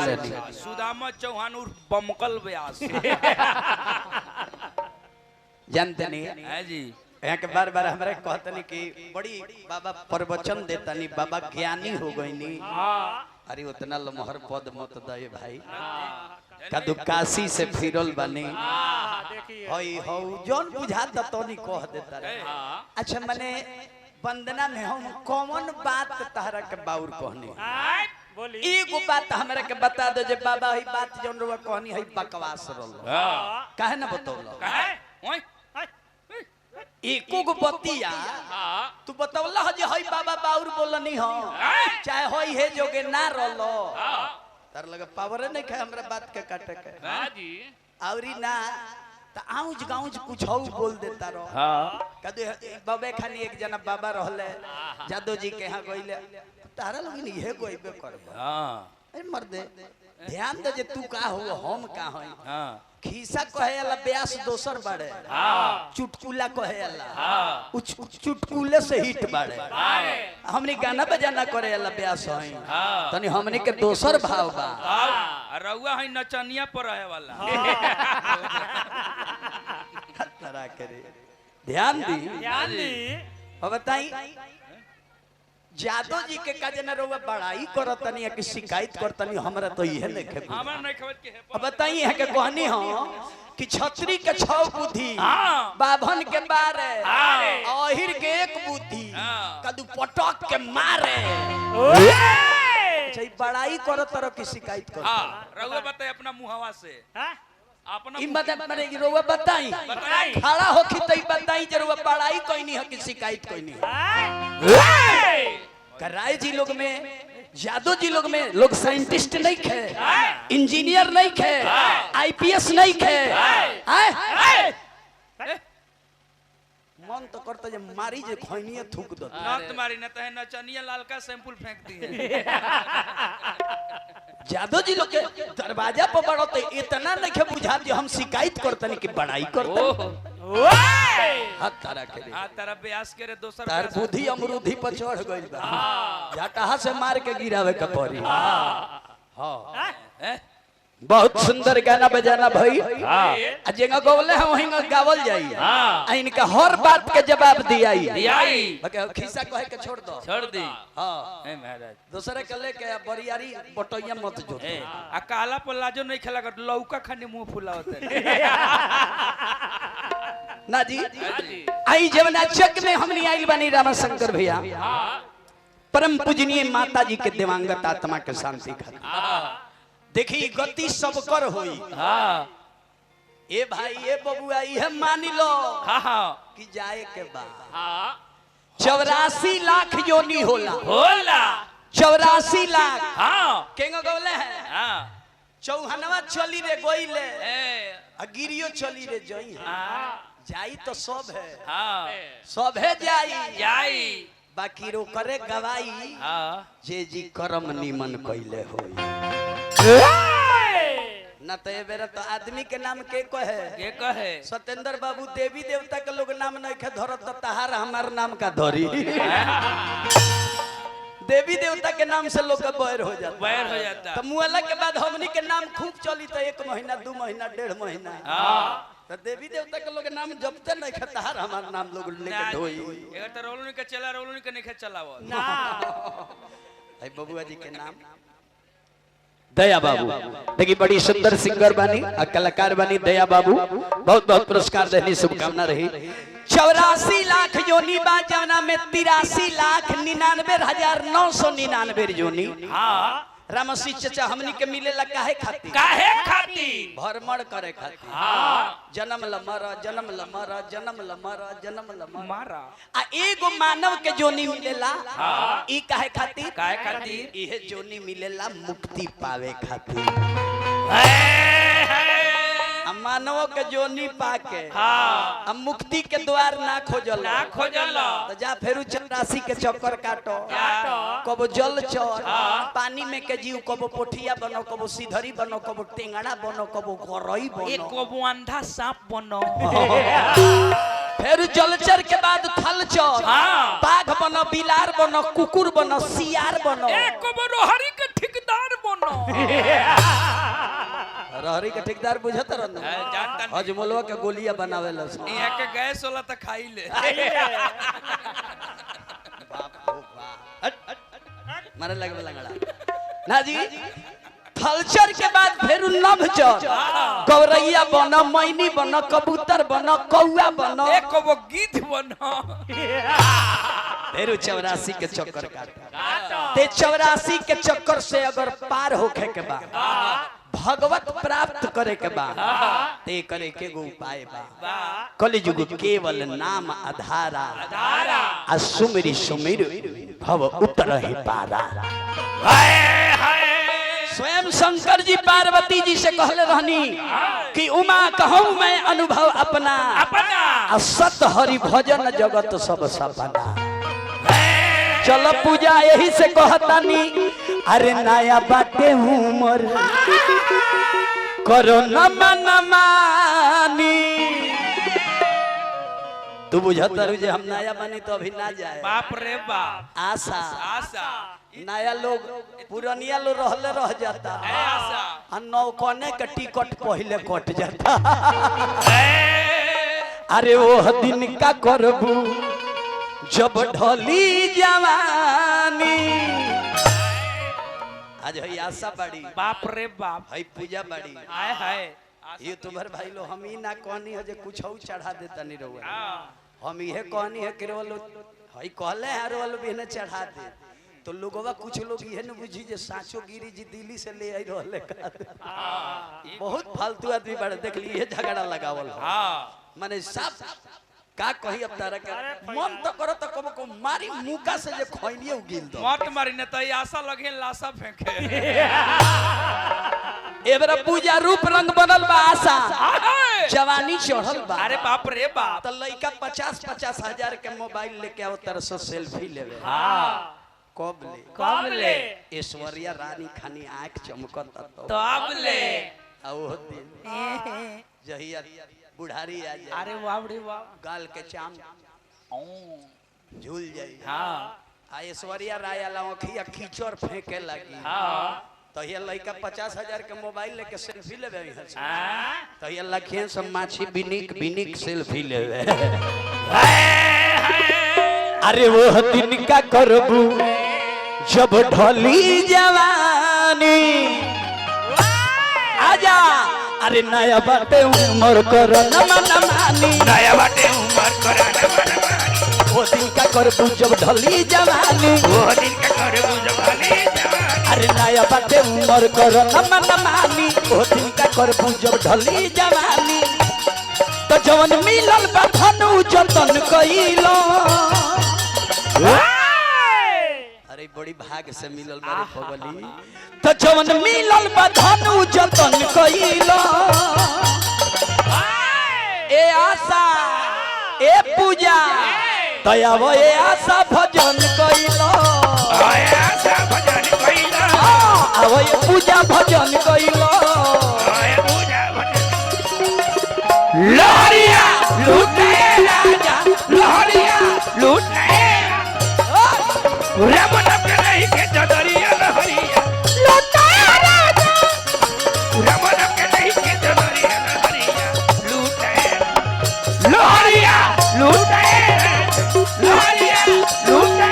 लेनी सुदामा चौहान उर्फ बमकल व्यास जानते नहीं है जी। यहाँ के बार बार हमारे कहते नहीं कि बड़ी बाबा प्रवचन देता नहीं, बाबा ज्ञानी हो गई नहीं। अरे उतना लमहर पद मत दे भाई, कदू काशी से फिरल बनी हई हो जौन बुझाता तो नहीं कह देता रे। अच्छा मने वंदना में हम कौन बात तहरा के बाउर कहनी एगो बात हमरा के बता दो जे बाबा हई बात जौन रुआ कहनी हई बकवास रहल काहे ना बतौलो एको गो बतिया तू बतौला जे हई बाबा बाउर बोलनी हो चाहे हई हे जोगे ना रहलो तार लगे पावर नहीं है हमरा बात के काटे के जी औरी ना त आउज गाउज कुछ हो बोल देता रहो। कदे बाबे खानी एक जना बाबा रहले जादव जी के यहां गइले तारा लोग इहे गइबे करबो। अरे मर्दे ध्यान दे जे तू का हो हम का होई। खीसा कहेला ब्यास दोसर बाड़े चुटकुला कहेला चुटकुले से हिट बाड़े हमनी गाना बजाना करेला ब्यास हई तनी हमनी के दोसर भाव बा रउआ हई नचनिया पर रहे वाला तरा करे ध्यान दी अब बताई जादव जी के काजना रोवा बड़ाई करतनी कि शिकायत करतनी हमरा तो इहे नहीं खबर हमरा नहीं खबर के अब बताई है के कहनी हो कि छतरी के 6 बुद्धि बाभन के 12 अहिर के 1 बुद्धि कदू पटक के मारे अच्छा बड़ाई करत रह की शिकायत कर। हां रउआ बताई अपना मुहवा से अपना ई मतलब माने रोवा बताई खड़ा होखी तई बताई जे रोवा बड़ाई कोइनी है कि शिकायत कोइनी है। कराय जी लोग में यादव जी लोग में लोग साइंटिस्ट नहीं खे इंजीनियर नहीं खे आईपीएस नहीं खे मन तो करता जे मारी जे खैनिए थूक दो ना तुम्हारी न तहे नचनिया लाल का सैंपल फेंक दी है। जादव जी लोग के दरवाजा पर बड़ो तो इतना नहीं खे बुझा जे हम शिकायत करतनी कि बड़ाई करतनी हाथ तारा के हां तारा ब्यास के रे दोसर तार बुद्धि अमरूधी पर चढ़ गइल बा झटहा से मार के गिरावे के पड़ी। हां बहुत सुंदर गाना बजाना भाई जेंगा गवले हम वहीं गावल जाई आ इनका हर बात के जवाब दियाई खिस्सा कहे के छोड़ दो छोड़ दी। हां ए महाराज दूसरे के लेके बरियारी बटैया मत जो आ काला पर लाजो नहीं खेला कर लौका खाने मुंह फुलावत ना जी आई जवना चक में हमनी आइल बनी रामशंकर भैया परम पूजनीय माता जी के दिवंगत आत्मा के शांति खातिर देखी गति सब कर होई। ए भाई ए बबुआ इहे मानी लो कि जाए के बाद 84 लाख योनी होला 84 लाख केंगो गवले है चौहनवा चली रे गोइले आ गिरियो चली रे जई जाई तो सब है जाई बाकी रो करे गवाई जे जी कर्म निमन कइले होई ना तो ये बेरा तो आदमी के नाम के कहे सत्येंद्र बाबू देवी देवता के लोग नाम नहीं खे धरत तो तहार हमार नाम का धरी देवी देवता के नाम से लोग का बैर हो जाता तो मुआला के बाद हमनी के नाम खूब चली तो 1 महीना 2 महीना 1.5 महीना तो देवी देवता के लोग नाम जपते नहीं खे तहार हमार नाम लोग लेके ढोई एगर तो रोलनी के चला रोलनी के नहीं खे चलावो ना भाई बबुआ जी के नाम दया बाबू देखिए बड़ी सुंदर सिंगर बनी और कलाकार बनी दया बाबू बहुत बहुत पुरस्कार देने शुभकामना रही। 84 लाख योनी बा जवना में 83,99,999 योनी रामसी चचा हमनी के मिलेला काहे खातिर भरमण करे खातिर जन्म ल मर आ एगो मानव के जोनी मिलेला ई काहे खातिर इहे जोनी मिलेला मुक्ति पावे खातिर मानव के जोनी पाके हम मुक्ति के द्वार ना खोजल तो जा फेरू 84 के चक्कर काटो कबो जल चर पानी में के जीव कबो पोठिया बनो कबो सिधरी बनो कबो टेंगड़ा बनो कबो गरई बनो कबो अंधा सांप बनो फिर जलचर के बाद थलचर बाघ बनो बिलार बनो कुकुर बनो सियार बनो कबो रोहरी के ठेकेदार बनो न रहरी के ठेकेदार बुझत रहन जानता नहीं अजमलवा के गोलियां बनावे लो यहाँ के गैस होला त खाई ले बाप हो बाप मारे लगे लंगड़ा ना जी थलचर के बाद फिर नभचर गौरैया बन मैनी बन कबूतर बन कौआ बन एक वो गीत बना फिर 84 के चक्कर काट ते 84 के चक्कर से अगर पार होखे के बाद भगवत प्राप्त करे के बाद ते करे के गो उपाय बा कलिजुग केवल नाम आधारा आ सुमिरी सुमिर भव उतरहि पारा। स्वयं शंकर जी पार्वती जी से कहले रहनी कि उमा कहूं मैं अनुभव अपना सत हरि भजन जगत सब सपना। चल पूजा यही से कहतानी अरे नया बाटे उमर करो नमानी तू बुझता रही जे हम नया बनी तो अभी ना जाए बाप रे बाप आशा आशा नया लोग पुरानिया लोग रहले रह जाता आशा नौकने के टिकट पहले कट जाता अरे वो दिन का करबू जब ढली जवानी आज है आशा बड़ी बाप रे बाप है पूजा बड़ी आए हाय ये तुम्हारे भाई लो हम ही ना कहनी है जे कुछ चढ़ा देता नहीं रहुआ हम ये कहनी है कि रोलो है कहले है रोलो भी ने चढ़ा दे तो लोगवा कुछ लोग ये न बुझी जे साचो गिरी जी दिल्ली से ले आई रहले का बहुत फालतू आदमी बड़े देख लिए झगड़ा लगावल हां माने सब का कही अब तारा के मन तो करो तो कबो को मारी मुका से जे खोइनिए उगिल दो मत मारी न त आशा लगे लाशा फेंके एबरा पूजा रूप रंग बनल बा आशा जवानी चढ़ल बा अरे बाप रे बाप त लइका 50-50 हजार के मोबाइल लेके आओ तरह से सेल्फी लेवे हां कब ले ऐश्वर्या रानी खानी आंख चमकत तो अब ले आओ दिन जहिया बुढ़ारी आ जाए अरे बाप रे बाप गाल के चाम झूल जाई हां आ ऐश्वर्या राय वाला अखिया कीचड़ फेंके लगी हां तो ये लड़का 50,000 के मोबाइल लेके सेल्फी लेवे तो ये लखियन सब माछी बिनिक सेल्फी लेवे अरे वो दिन का करबू जब ढली जवानी आजा अरे नया बाटे उमर कर नमानी नया बाटे उमर कर नमानी वो दिन का करबू जब ढली जवानी वो दिन का करबू जब ढली जवानी अरे नया बाटे उमर कर नमानी वो दिन का करबू जब ढली जवानी तो जवन मिलल बा धनु जतन कइलो अरे बड़ी भाग से मिलल बारे पगली तो जवन मिलल बा धनु जतन कइलो ए आशा ए पूजा दयाव ए आशा भजन कइलो आशा भजन कइलो आव ए पूजा भजन कइलो पूजा भजन लहरिया लूटे राजा लहरिया लूटे रमन के नहीं के जदरिया लहरिया लूटे राजा रमन के नहीं के जदरिया लहरिया लूटे लहरिया लूटे लहरिया लूटे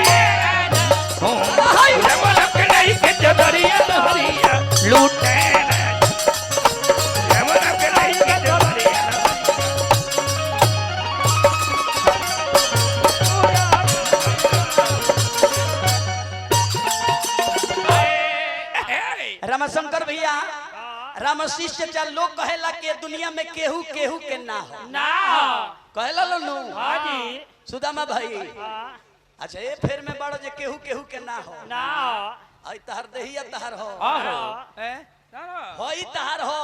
रमन के नहीं के जदरिया लहरिया लूटे रमन के नहीं के जदरिया रामशंकर भैया राम शिष्टाचार लोग कहेला के दुनिया में केहू केहू के ना हो कहेला लो नु हां जी सुदामा भाई अच्छा ये फिर में बड़ो जे केहू केहू के ना हो आई तहर देहिया तहर हो होई तहर हो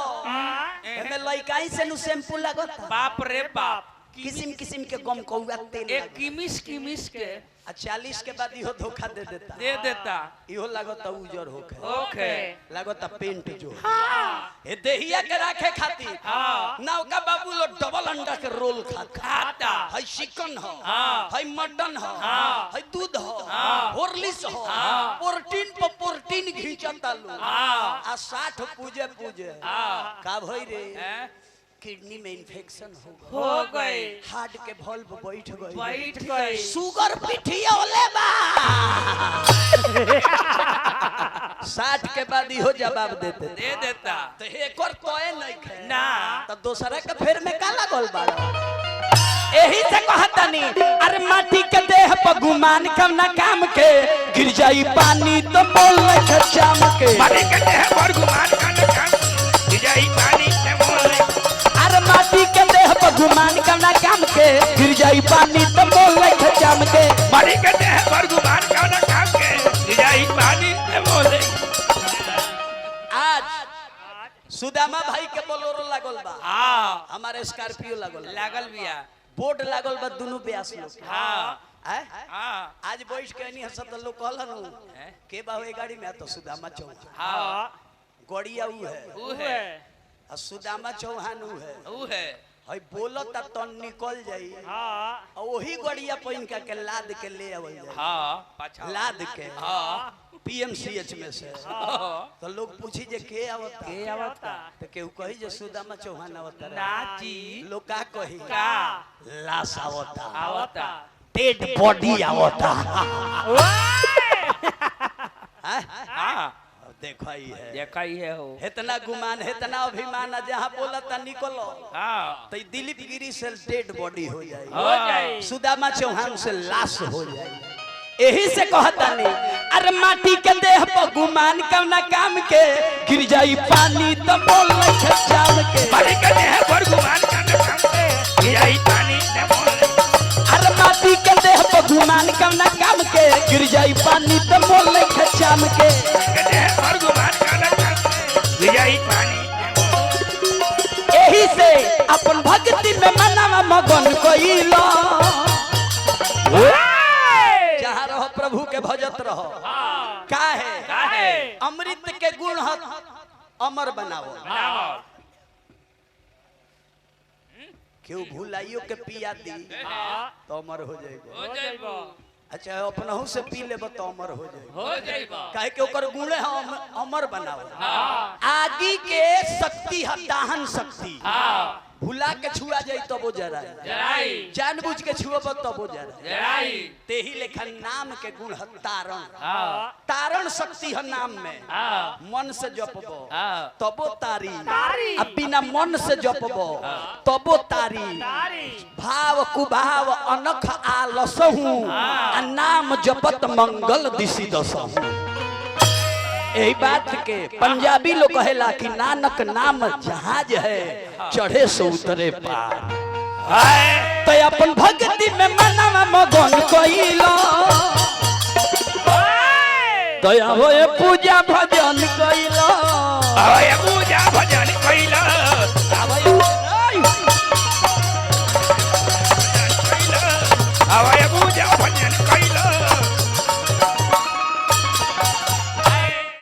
एमे लइकाई से नु शैम्पू लागत बाप रे बाप किस्म किस्म के गम कौआ तेल एक किमिस के 40 के बाद इहो धोखा दे देता इहो लागत उजर होके ओके लागत पेंट जो ए देहिया के राखे खातिर नौका बाबू लो डबल अंडा के रोल खाता है चिकन हो है मटन हो है दूध हो हॉर्लिक्स हो प्रोटीन पर प्रोटीन घिंचता लो आ 60 पूजे का भई रे किडनी में इन्फेक्शन हो गए हार्ट के वॉल्व बैठ गए शुगर पिठिया ओले बा 60 के बाद इहो जवाब दे देता तो एकर तोए नहीं खे ना तो दूसरे के फेर में का लागल बा एही से कहतनी अरे माटी के देह पर गुमान करना काम के गिर जाई पानी तो बोल खचाम के माटी के देह पर गुमान करना काम गिर जाई पानी तो बोल माटी के देह पर गुमान करना काम के गिर जाई पानी तो बोल खचाम के माटी के देह पर गुमान करना काम के गिर जाई पानी तो बोल आज सुदामा भाई के बोलोरो लागल बा हमारे स्कॉर्पियो लागल बिया बोर्ड लागल बा दोनों ब्यास लोग आज बैठ के नहीं हंसत लोग कहलन के बा ए गाड़ी में तो सुदामा चौहान गड़िया ऊ है सुदामा चौहान ऊ है हई बोलता तो निकल जाई वही गड़िया पहिन के लाद के ले आवल जाई लाद के पीएमसीएच में से तो लोग पूछी जे के आवता तो केहू कही जे सुदामा चौहान आवता नाची लोग का कही का लाश आवता डेड बॉडी आवता देखा ही है हो इतना गुमान इतना अभिमान जहाँ बोलता निकलो तो दिलीप गिरी से डेड बॉडी हो जाए सुदामा चौहान से लाश हो जाए यही से कहता नहीं अरे माटी के देह पर गुमान करना काम के गिर जाई पानी तो बोल जाम के माटी के देह पर गुमान करना काम के गिर जाई पानी तो बोल अरे माटी के देह पर गुमान करना काम के गिर जाई पानी तो बोल जाम के यही से अपन भक्ति में मनवा मगन कइलो जहाँ रहो प्रभु के भजत रहो काहे अमृत के गुण अमर बनाओ क्यों भूलाइयो के पिया दी तो अमर हो जाएगा अच्छा अपनहु से पी लेब तो अमर हो जाए काहे के ओकर गुणे अमर बनाओ आगी के शक्ति है दाहन शक्ति भुला के छुआ जाई तब वो जराई जानबूझ के छुअब तब वो जराई तेही लेखन नाम के गुण है तारण शक्ति है नाम में मन से जपबो तबो तारी अब बिना मन से जपबो तबो तारी भाव कुभाव अनख आलसहु नाम जपत मंगल दिशि दसहु यही बात के पंजाबी लोग कहेला कि नानक नाम जहाज है चढ़े से उतरे पार तो अपन भक्ति में मनवा मगन कइलो दया होए पूजा भजन कइलो पूजा भजन कइलो पूजा भजन